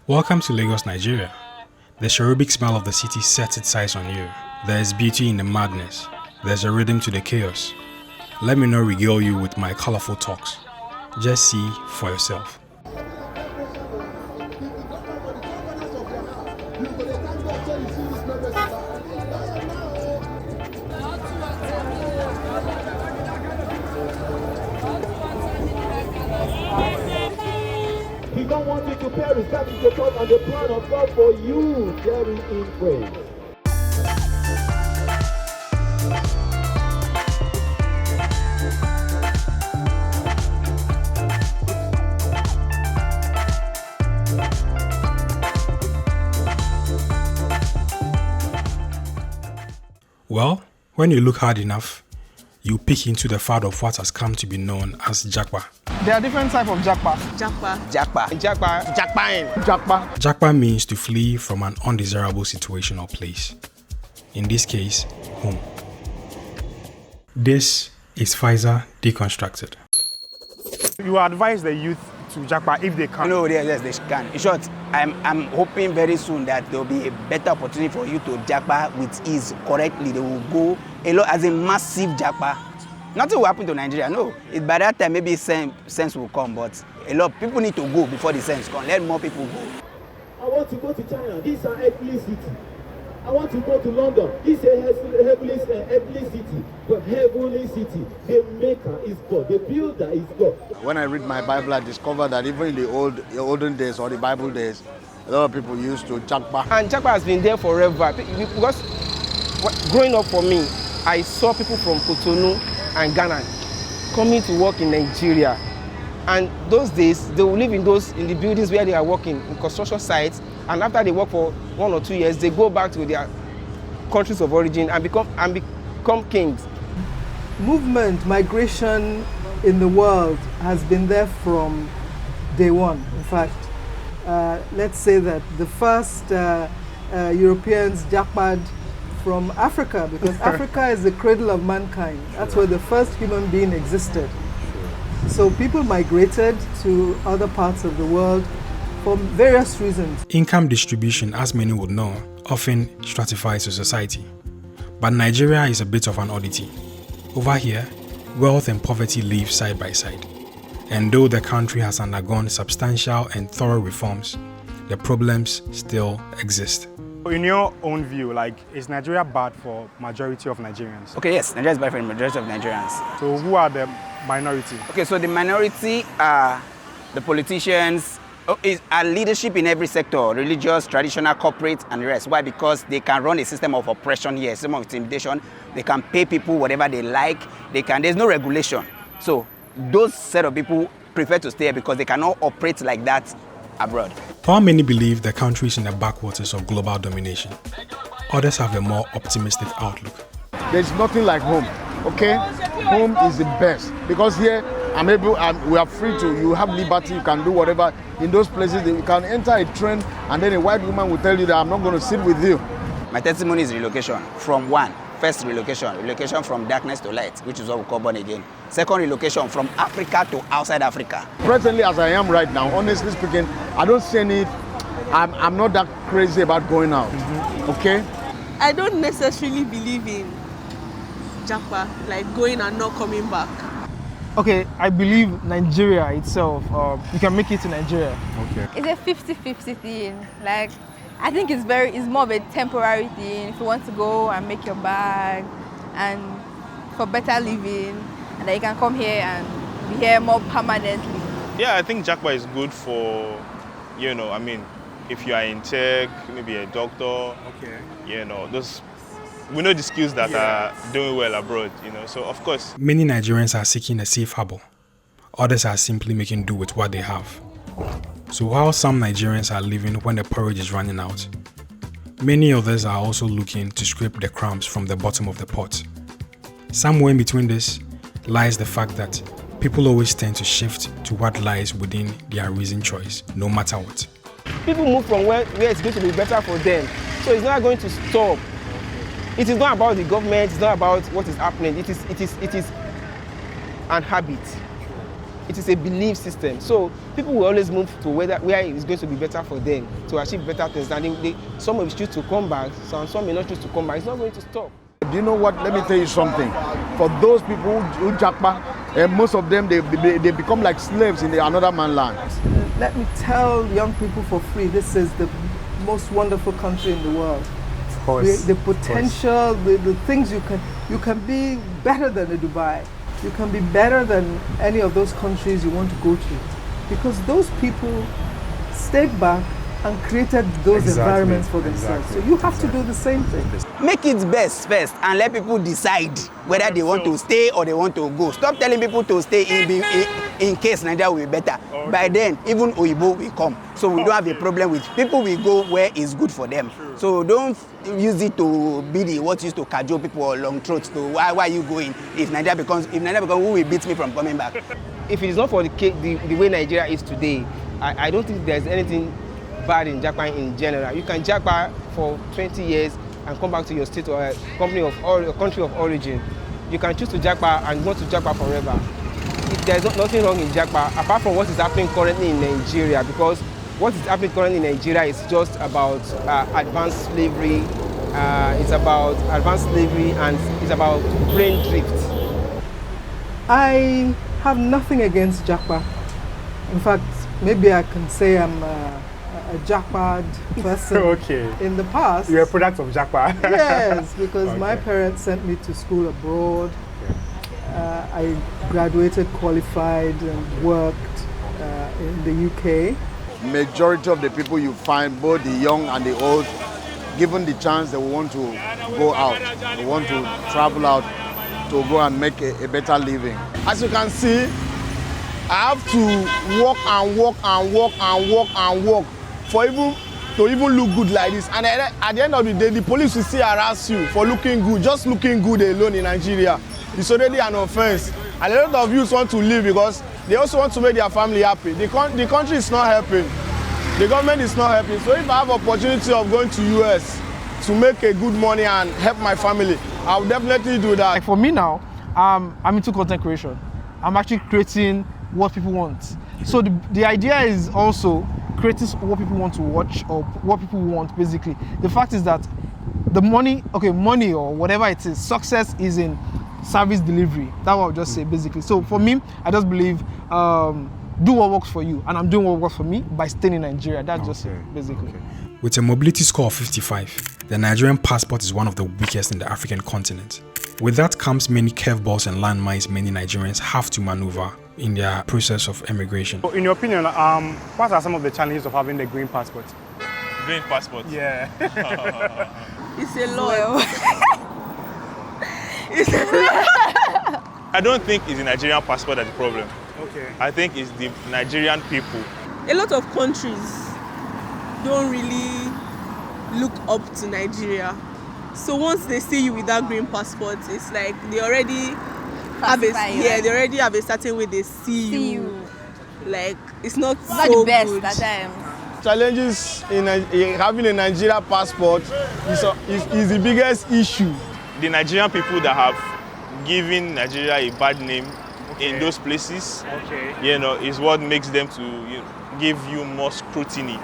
Welcome to Lagos, Nigeria. The cherubic smile of the city sets its eyes on you. There is beauty in the madness. There's a rhythm to the chaos. Let me not regale you with my colorful talks. Just see for yourself. He don't want you to perish. That is the thought and the plan of God for you, Jerry Enquiries. Well, when you look hard enough, you peek into the fad of what has come to be known as Japa. There are different types of Japa. Japa means to flee from an undesirable situation or place. In this case, home. This is Pfizer Deconstructed. You advise the youth to Japa if they can. No, yes, they can. In short, I'm hoping very soon that there will be a better opportunity for you to Japa with ease correctly. They will go a lot as a massive Japa. Nothing will happen to Nigeria, no. By that time, maybe sense will come, but a lot of people need to go before the sense comes. Let more people go. I want to go to China. This is an earthly city. I want to go to London. This is a heavenly city. But heavenly city, the maker is God. The builder is God. When I read my Bible, I discovered that even in the olden days or the Bible days, a lot of people used to Japa. And Japa has been there forever. Because growing up for me, I saw people from Cotonou and Ghana coming to work in Nigeria. And those days, they will live in the buildings where they are working, in construction sites. And after they work for 1 or 2 years, they go back to their countries of origin and become kings. Movement, migration in the world has been there from day one. In fact, let's say that the first Europeans japaed from Africa, because Africa is the cradle of mankind. That's where the first human being existed. So people migrated to other parts of the world for various reasons. Income distribution, as many would know, often stratifies a society. But Nigeria is a bit of an oddity. Over here, wealth and poverty live side by side. And though the country has undergone substantial and thorough reforms, the problems still exist. In your own view, is Nigeria bad for majority of Nigerians? Okay, yes, Nigeria is bad for the majority of Nigerians. So who are the minority? Okay, so the minority are the politicians, are leadership in every sector, religious, traditional, corporate, and the rest. Why? Because they can run a system of oppression here, a system of intimidation. They can pay people whatever they like. There's no regulation. So those set of people prefer to stay here because they cannot operate like that abroad. While many believe the country is in the backwaters of global domination, others have a more optimistic outlook. There's nothing like home, okay? Home is the best because here we are free you have liberty, you can do whatever. In those places, you can enter a train and then a white woman will tell you that I'm not going to sit with you. My testimony is relocation from one. First relocation from darkness to light, which is what we call born again. Second relocation from Africa to outside Africa. Presently, as I am right now, honestly speaking, I don't see any, I'm not that crazy about going out, okay? I don't necessarily believe in Japa, like going and not coming back. Okay, I believe Nigeria itself, you can make it to Nigeria. Okay. It's a 50-50 thing. I think it's more of a temporary thing. If you want to go and make your bag and for better living, and then you can come here and be here more permanently. Yeah, I think Japa is good for, if you are in tech, maybe a doctor. Okay. We know the skills that are doing well abroad, so of course. Many Nigerians are seeking a safe harbor. Others are simply making do with what they have. So while some Nigerians are living when the porridge is running out, many others are also looking to scrape the crumbs from the bottom of the pot. Somewhere in between this lies the fact that people always tend to shift to what lies within their reasoned choice, no matter what. People move from where it's going to be better for them. So it's not going to stop. It is not about the government, it's not about what is happening. It is an habit. it is a belief system. So people will always move to where it's going to be better for them to achieve better things. And some will choose to come back, some may not choose to come back. It's not going to stop. Do you know what? Let me tell you something. For those people who Japa, most of them, they become like slaves in another man's land. Let me tell young people for free, this is the most wonderful country in the world. Of course. The potential, the things you can be better than Dubai. You can be better than any of those countries you want to go to. Because those people stayed back and created those environments for themselves. So you have to do the same thing. Make it best first and let people decide whether they want to stay or they want to go. Stop telling people to stay in case Nigeria will be better. Okay. By then, even Oyibo will come. So we don't have a problem with people will go where it's good for them. True. So don't use it to be what used to cajole people or long throats to why are you going? If Nigeria becomes, who will beat me from coming back? If it is not for the way Nigeria is today, I don't think there's anything bad in Japa in general. You can Japa for 20 years and come back to your state or country of origin. You can choose to Japa and go to Japa forever. There's nothing wrong in Japa apart from what is happening currently in Nigeria, because what is happening currently in Nigeria is just about advanced slavery. It's about advanced slavery and it's about brain drift. I have nothing against Japa. In fact, maybe I can say I'm a Japa person. Okay. In the past. You're a product of Japa. Yes, because my parents sent me to school abroad. I graduated, qualified, and worked in the UK. Majority of the people you find, both the young and the old, given the chance, they want to go out. They want to travel out to go and make a better living. As you can see, I have to walk and walk and walk and walk and walk for to even look good like this. And at the end of the day, the police will still harass you for looking good. Just looking good alone in Nigeria is already an offense. And a lot of youths want to leave because they also want to make their family happy. The country is not helping. The government is not helping. So if I have opportunity of going to US to make a good money and help my family, I will definitely do that. Like for me now, I'm into content creation. I'm actually creating what people want. So the idea is also creating what people want to watch or what people want, basically. The fact is that the money or whatever it is, success is in service delivery. That's what I'll just say, basically. So for me, I just believe do what works for you, and I'm doing what works for me by staying in Nigeria. That's just it, basically. With a mobility score of 55, the Nigerian passport is one of the weakest in the African continent. With that comes many curveballs and landmines many Nigerians have to maneuver in their process of emigration. In your opinion, what are some of the challenges of having the green passport? Green passport? Yeah. It's a lot. I don't think it's the Nigerian passport that's the problem. Okay. I think it's the Nigerian people. A lot of countries don't really look up to Nigeria. So once they see you with that green passport, it's like they already have a certain way they see you. Like it's not so the best good. at times. Challenges in having a Nigeria passport is the biggest issue. The Nigerian people that have given Nigeria a bad name in those places, is what makes them to give you more scrutiny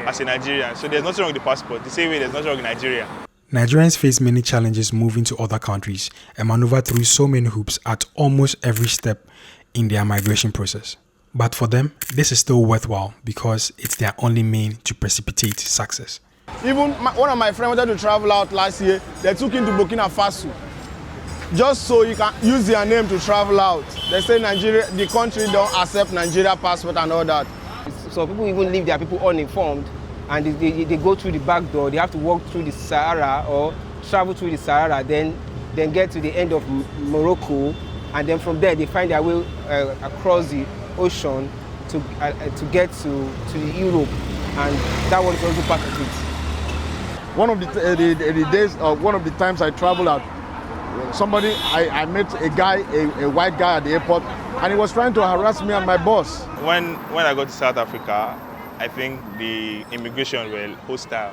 as a Nigerian. So there's nothing wrong with the passport. The same way there's nothing wrong with Nigeria. Nigerians face many challenges moving to other countries and maneuver through so many hoops at almost every step in their migration process. But for them, this is still worthwhile because it's their only mean to precipitate success. Even one of my friends wanted to travel out last year. They took him to Burkina Faso just so you can use their name to travel out. They say Nigeria, the country don't accept Nigeria passport and all that. So people even leave their people uninformed, and they go through the back door. They have to walk through the Sahara or travel through the Sahara, then get to the end of Morocco, and then from there they find their way across the ocean to get to Europe, and that one is also part of it. One of the days, one of the times I traveled out, I met a guy, a white guy at the airport, and he was trying to harass me and my boss. When I got to South Africa, I think the immigration were hostile.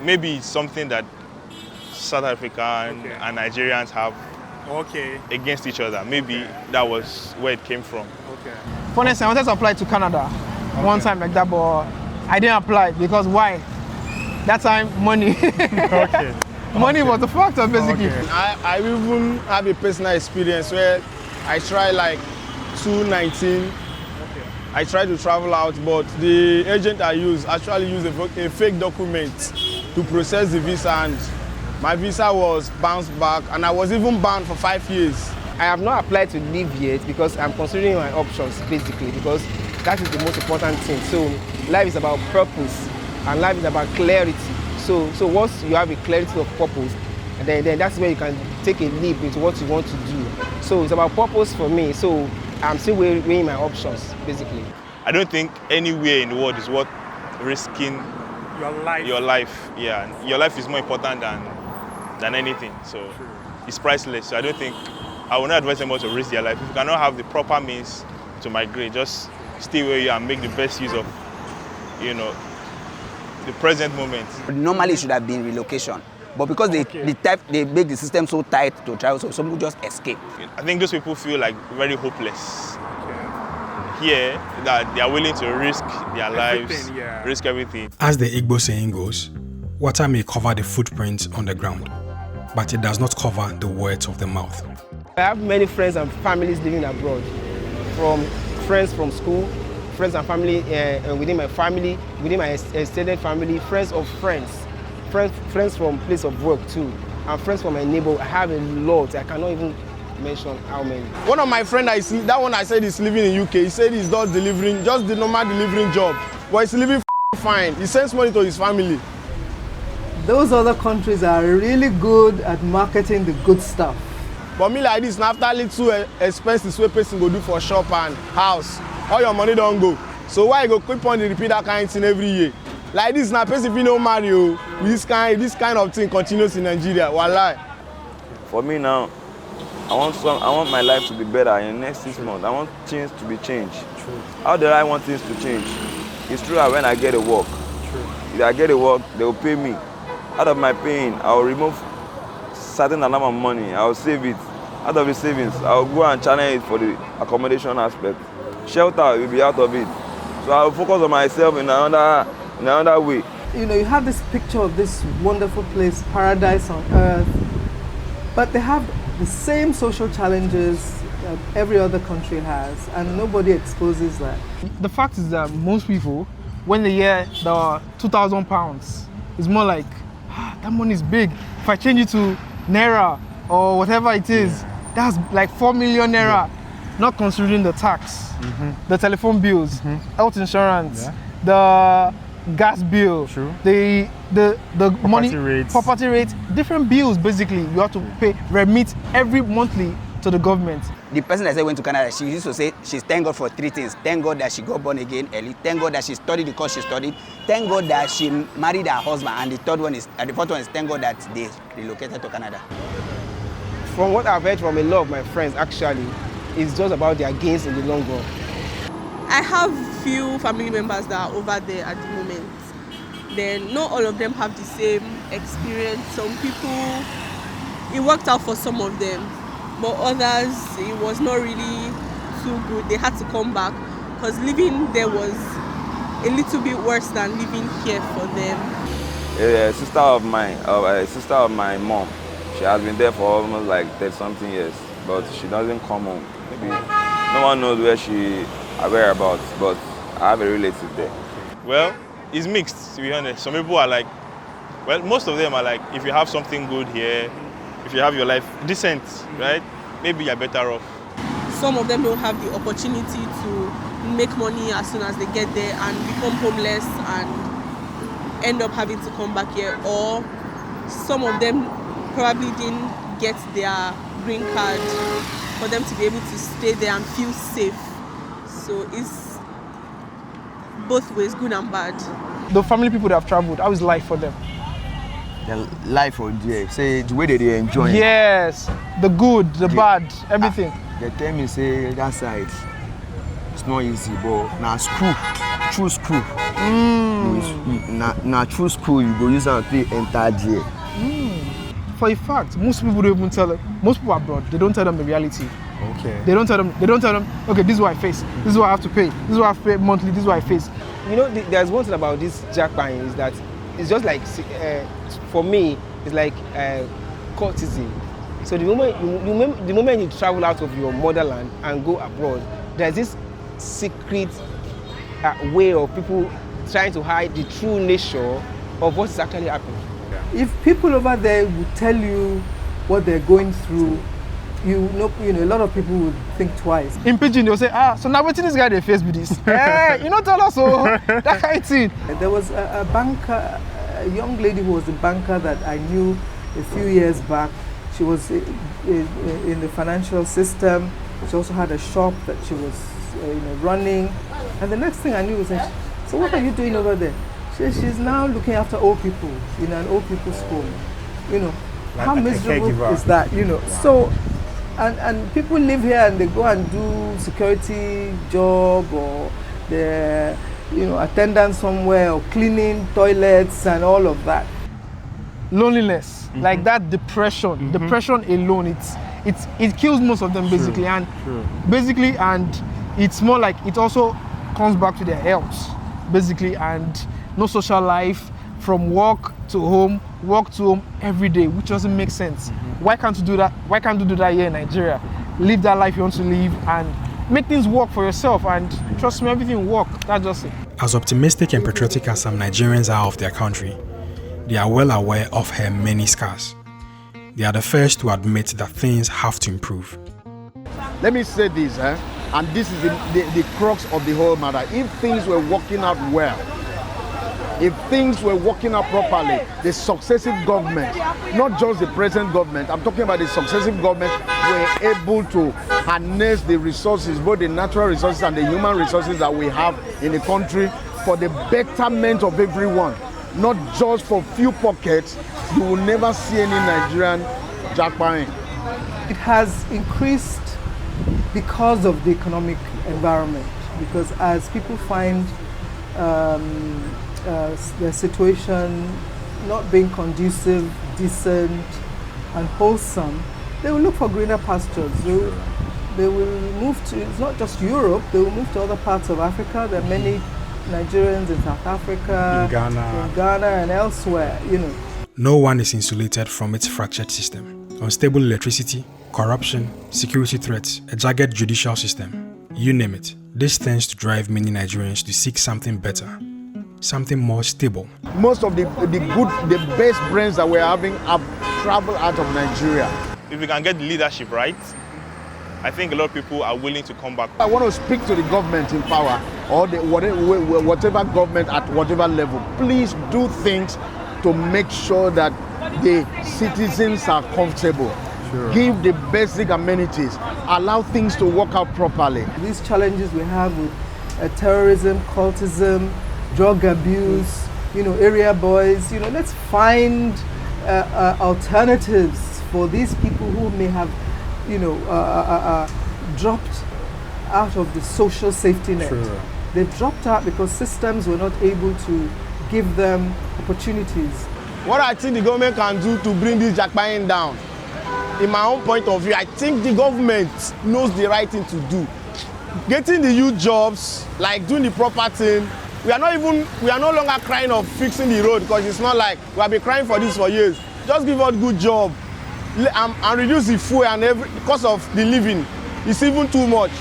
Maybe it's something that South African and Nigerians have against each other. Maybe that was where it came from. Okay. For instance, I wanted to apply to Canada one time like that, but I didn't apply because why? That time, money. Okay. Money was the factor, basically. Okay. I even have a personal experience where I tried like 2019. Okay. I tried to travel out, but the agent I used actually used a fake document to process the visa, and my visa was bounced back, and I was even banned for 5 years. I have not applied to leave yet because I'm considering my options basically, because that is the most important thing. So life is about purpose and life is about clarity. So once you have a clarity of purpose, then that's where you can take a leap into what you want to do. So it's about purpose for me. So I'm still weighing my options basically. I don't think anywhere in the world is worth risking your life. Yeah, your life is more important than anything. So it's priceless. So I don't think I would not advise anyone to risk their life. If you cannot have the proper means to migrate, just stay where you are and make the best use of, the present moment. Normally it should have been relocation, but because they make the system so tight to travel, so some people just escape. I think those people feel like very hopeless here, that they are willing to risk their lives, risk everything. As the Igbo saying goes, water may cover the footprints on the ground, but it does not cover the words of the mouth. I have many friends and families living abroad, from friends from school, friends and family within my family, within my extended family, friends of friends, friends from place of work too, and friends from my neighbor. I have a lot. I cannot even mention how many. One of my friends, that one I said is living in UK. He said he's not delivering, just the normal delivering job, but he's living fine. He sends money to his family. Those other countries are really good at marketing the good stuff. But me like this, after little expenses where person go do for shop and house, all your money don't go. So why you go keep on repeat that kind of thing every year? Like this now, person if you don't marry, this kind of thing continues in Nigeria. Wallahi. For me now, I want my life to be better in the next 6 months. I want things to be changed. True. How do I want things to change? It's true that when I get a work, if I get a work, they will pay me. Out of my paying, I will remove certain amount of money. I will save it. Out of the savings, I will go and channel it for the accommodation aspect. Shelter will be out of it. So I will focus on myself in another way. You know, you have this picture of this wonderful place, paradise on earth, but they have the same social challenges that every other country has, and nobody exposes that. The fact is that most people, when they hear the £2,000, it's more like, that money is big. If I change it to Naira or whatever it is, that's like 4 million Naira, not considering the tax, the telephone bills, health insurance, the gas bill, the money, property rate, different bills basically you have to pay, remit every monthly to the government. The person that said went to Canada, she used to say she's thank God for 3 things. Thank God that she got born again early. Thank God that she studied the course she studied. Thank God that she married her husband. And the fourth one is thank God that they relocated to Canada. From what I've heard from a lot of my friends, actually, it's just about their gains in the long run. I have few family members that are over there at the moment. Then not all of them have the same experience. Some people, it worked out for some of them, but others, it was not really too good. They had to come back because living there was a little bit worse than living here for them. A sister of my mom, she has been there for almost like 30-something years, but she doesn't come home. Maybe no one knows where she whereabouts, but I have a relative there. Well, it's mixed, to be honest. Some people are like, well, most of them are like, if you have something good here, if you have your life decent, right, maybe you're better off. Some of them don't have the opportunity to make money as soon as they get there and become homeless and end up having to come back here, or some of them probably didn't get their green card for them to be able to stay there and feel safe. So it's both ways, good and bad. The family people that have traveled, how is life for them? The life for them, say the way that they enjoy. Yes, the good, the bad, everything. They tell me say that side, it's not easy, but now school, true school. Now true school, you go use and pay entire year. For a fact, most people don't even tell them. Most people abroad, they don't tell them the reality. Okay. They don't tell them, okay, this is what I face, this is what I have to pay, this is what I have to pay monthly, this is what I face. You know, there's one thing about this Japa is that it's just like, for me, it's like courtesy. So the moment you travel out of your motherland and go abroad, there's this secret way of people trying to hide the true nature of what is actually happening. If people over there would tell you what they're going through, you know, a lot of people would think twice. In Pidgin, they'll say, so now what's this guy they face with this? Hey, you know, tell us so that kind of thing. There was a banker, a young lady who was a banker that I knew a few years back. She was in the financial system. She also had a shop that she was running. And the next thing I knew was, so what are you doing over there? She's now looking after old people in an old people's home. You know, like how miserable is that? You know, wow. So, and people live here and they go and do security job or they're, attendant somewhere or cleaning toilets and all of that. Loneliness, like that depression, depression alone, it kills most of them basically, and it's more like it also comes back to their health basically, and no social life, from work to home every day, which doesn't make sense. Why can't you do that? Why can't you do that here in Nigeria? Live that life you want to live and make things work for yourself, and trust me, everything will work. That's just it. As optimistic and patriotic as some Nigerians are of their country, they are well aware of her many scars. They are the first to admit that things have to improve. Let me say this, and this is the crux of the whole matter. If things were working out well, if things were working out properly, the successive government, not just the present government, I'm talking about the successive government, were able to harness the resources, both the natural resources and the human resources that we have in the country for the betterment of everyone. Not just for few pockets. You will never see any Nigerian jackpotting. It has increased because of the economic environment, because as people find their situation not being conducive, decent and wholesome, they will look for greener pastures. They will move to, it's not just Europe, they will move to other parts of Africa. There are many Nigerians in South Africa, in Ghana and elsewhere, No one is insulated from its fractured system. Unstable electricity, corruption, security threats, a jagged judicial system, you name it. This tends to drive many Nigerians to seek something better, something more stable. Most of the best brains that we're having have traveled out of Nigeria. If we can get the leadership right, I think a lot of people are willing to come back. I want to speak to the government in power, or whatever government at whatever level. Please do things to make sure that the citizens are comfortable. Sure. Give the basic amenities. Allow things to work out properly. These challenges we have with terrorism, cultism, drug abuse, area boys, let's find alternatives for these people who may have dropped out of the social safety net. Sure. They dropped out because systems were not able to give them opportunities. What I think the government can do to bring this jackpotting down, in my own point of view, I think the government knows the right thing to do. Getting the youth jobs, like doing the proper thing. We are no longer crying of fixing the road, because it's not like we have been crying for this for years. Just give us good job. And reduce the fuel and the cost of the living. It's even too much.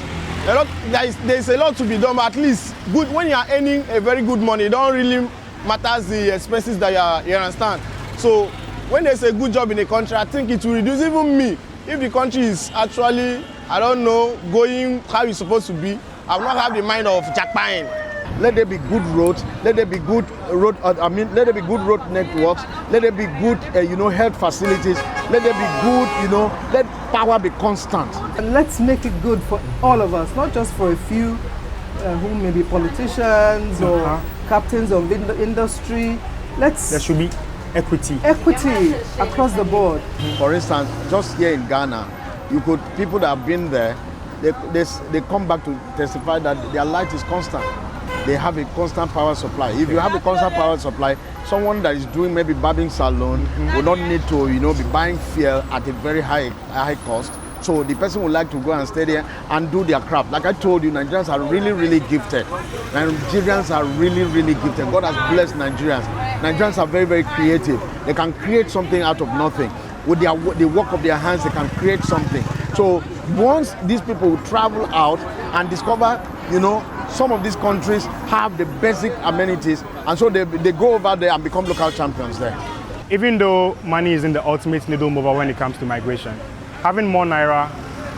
There's a lot to be done, but at least when you are earning a very good money, it don't really matters the expenses that you understand. So when there's a good job in the country, I think it will reduce even me. If the country is actually, going how it's supposed to be, I will not have the mind of jackpotting. Let there be good roads. Let there be good road. Let there be good road networks. Let there be good, health facilities. Let there be good, let power be constant. And let's make it good for all of us, not just for a few who may be politicians or captains of industry. There should be equity. Equity across the board. For instance, just here in Ghana, people that have been there, they come back to testify that their light is constant. They have a constant power supply. If you have a constant power supply, someone that is doing maybe barbing salon will not need to, be buying fuel at a very high cost So the person would like to go and stay there and do their craft. Like I told you, Nigerians are really, really gifted. Nigerians are really, really gifted. God has blessed Nigerians. Nigerians are very, very creative. They can create something out of nothing. With the work of their hands, they can create something. So once these people travel out and discover, some of these countries have the basic amenities, and so they go over there and become local champions there. Even though money isn't the ultimate needle mover when it comes to migration, having more Naira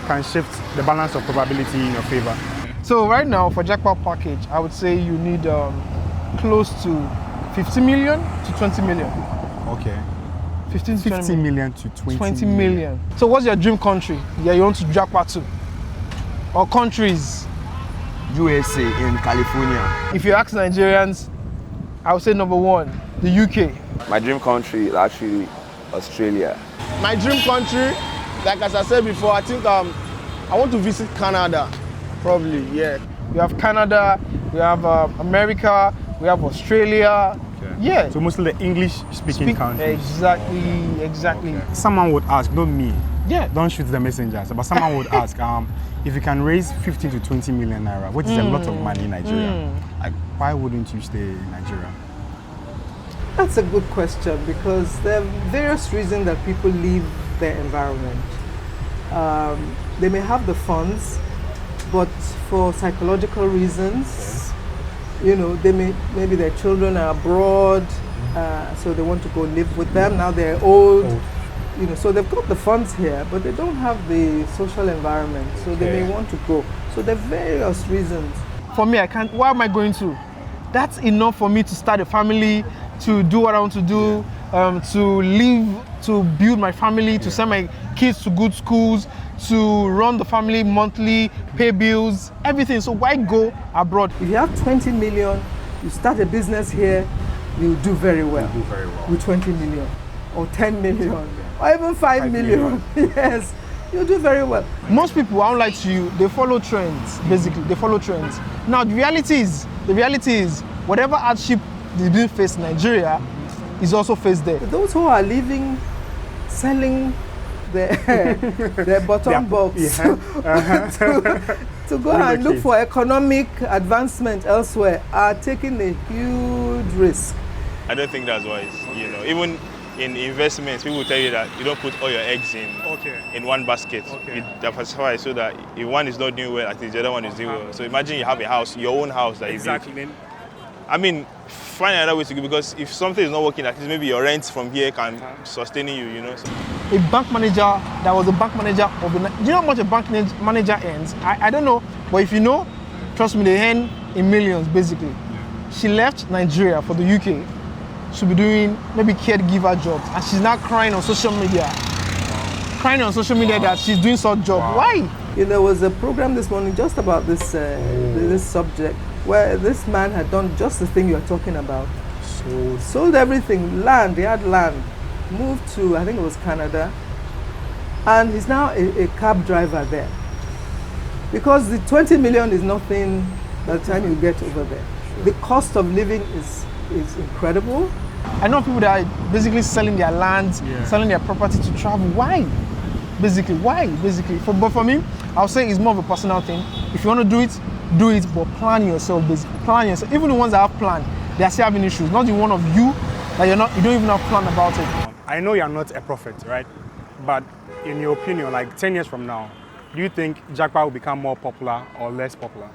can shift the balance of probability in your favor. So right now, for Japa package, I would say you need close to 50 million to 20 million. Okay. 15 to 50 million to 20 million. So what's your dream country? Yeah, you want to Japa to? Or countries? USA in California. If you ask Nigerians, I would say number 1, the UK. My dream country is actually Australia. My dream country, like as I said before, I think I want to visit Canada, probably, yeah. We have Canada, we have America, we have Australia. Okay. Yeah. So mostly the English-speaking countries. Exactly. Okay. Someone would ask, not me. Yeah. Don't shoot the messengers. But someone would ask, if you can raise 15 to 20 million naira, which is a lot of money in Nigeria, like, why wouldn't you stay in Nigeria? That's a good question, because there are various reasons that people leave their environment. They may have the funds, but for psychological reasons, maybe their children are abroad, so they want to go live with them. Now they're old, so they've got the funds here, but they don't have the social environment, so they may want to go. So there are various reasons. For me, I can't. Why am I going to? That's enough for me to start a family, to do what I want to do, to live, to build my family, to send my kids to good schools, to run the family monthly, pay bills, everything. So why go abroad? If you have 20 million, you start a business here, you'll do very well. With 20 million, or 10 million, or even 5 million. Yes, you'll do very well. Most people, I won't lie to you, they follow trends, basically. They follow trends. Now, the reality is, whatever hardship they didn't face in Nigeria is also faced there. Those who are living, selling their bottom box to go and look for economic advancement elsewhere are taking a huge risk. I don't think that's wise. Even in investments, people will tell you that you don't put all your eggs in one basket. You diversify so that if one is not doing well, at least the other one is doing well. So imagine you have a house, your own house that you build. I mean, find another way to go, because if something is not working, at least maybe your rent from here can sustain you, So. A bank manager that was a bank manager of the... Do you know how much a bank manager earns? I don't know, but if you know, trust me, they earn in millions, basically. Yeah. She left Nigeria for the UK. She'll be doing maybe caregiver jobs, and she's now crying on social media. That she's doing such job. Why? There was a program this morning just about this this subject, where this man had done just the thing you're talking about. Sold everything, land, he had land, moved to, I think it was Canada, and he's now a cab driver there. Because the 20 million is nothing by the time you get over there. The cost of living is incredible. I know people that are basically selling their lands, selling their property to travel. Why? Basically, why? But for me, I'll say it's more of a personal thing. If you want to do it, but plan yourself, basically. Plan yourself. Even the ones that have planned, they are still having issues. Not the one of you that you don't even have plan about it. I know you're not a prophet, right? But in your opinion, like 10 years from now, do you think Japa will become more popular or less popular?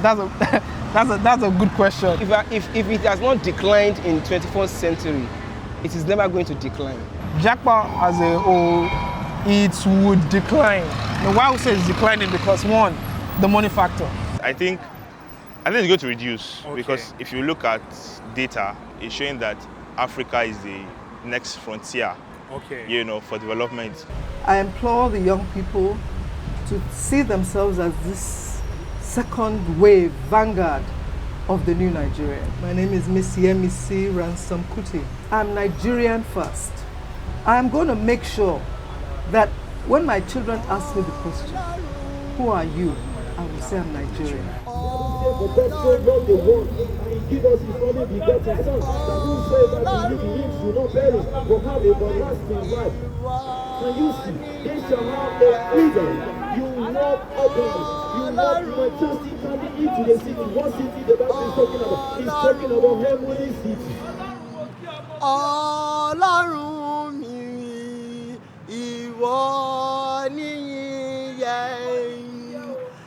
That's a good question. If it has not declined in 21st century, it is never going to decline. Japa as a whole, it would decline. Now, why I would say it's declining? Because one, the money factor. I think it's going to reduce, because if you look at data, it's showing that Africa is the next frontier, for development. I implore the young people to see themselves as this second wave vanguard of the new Nigeria. My name is Miss Yemisi Ransom Kuti. I'm Nigerian first. I'm going to make sure that when my children ask me the question, who are you? I will say I'm Nigerian. The best way the world, and he give us his only begotten son, that whosoever the leaves will not perish, but have everlasting life. Can you see? They shall have a freedom. You walk openly. You walk majestically into the city. What city the Bible is talking about? It's talking about heavenly city.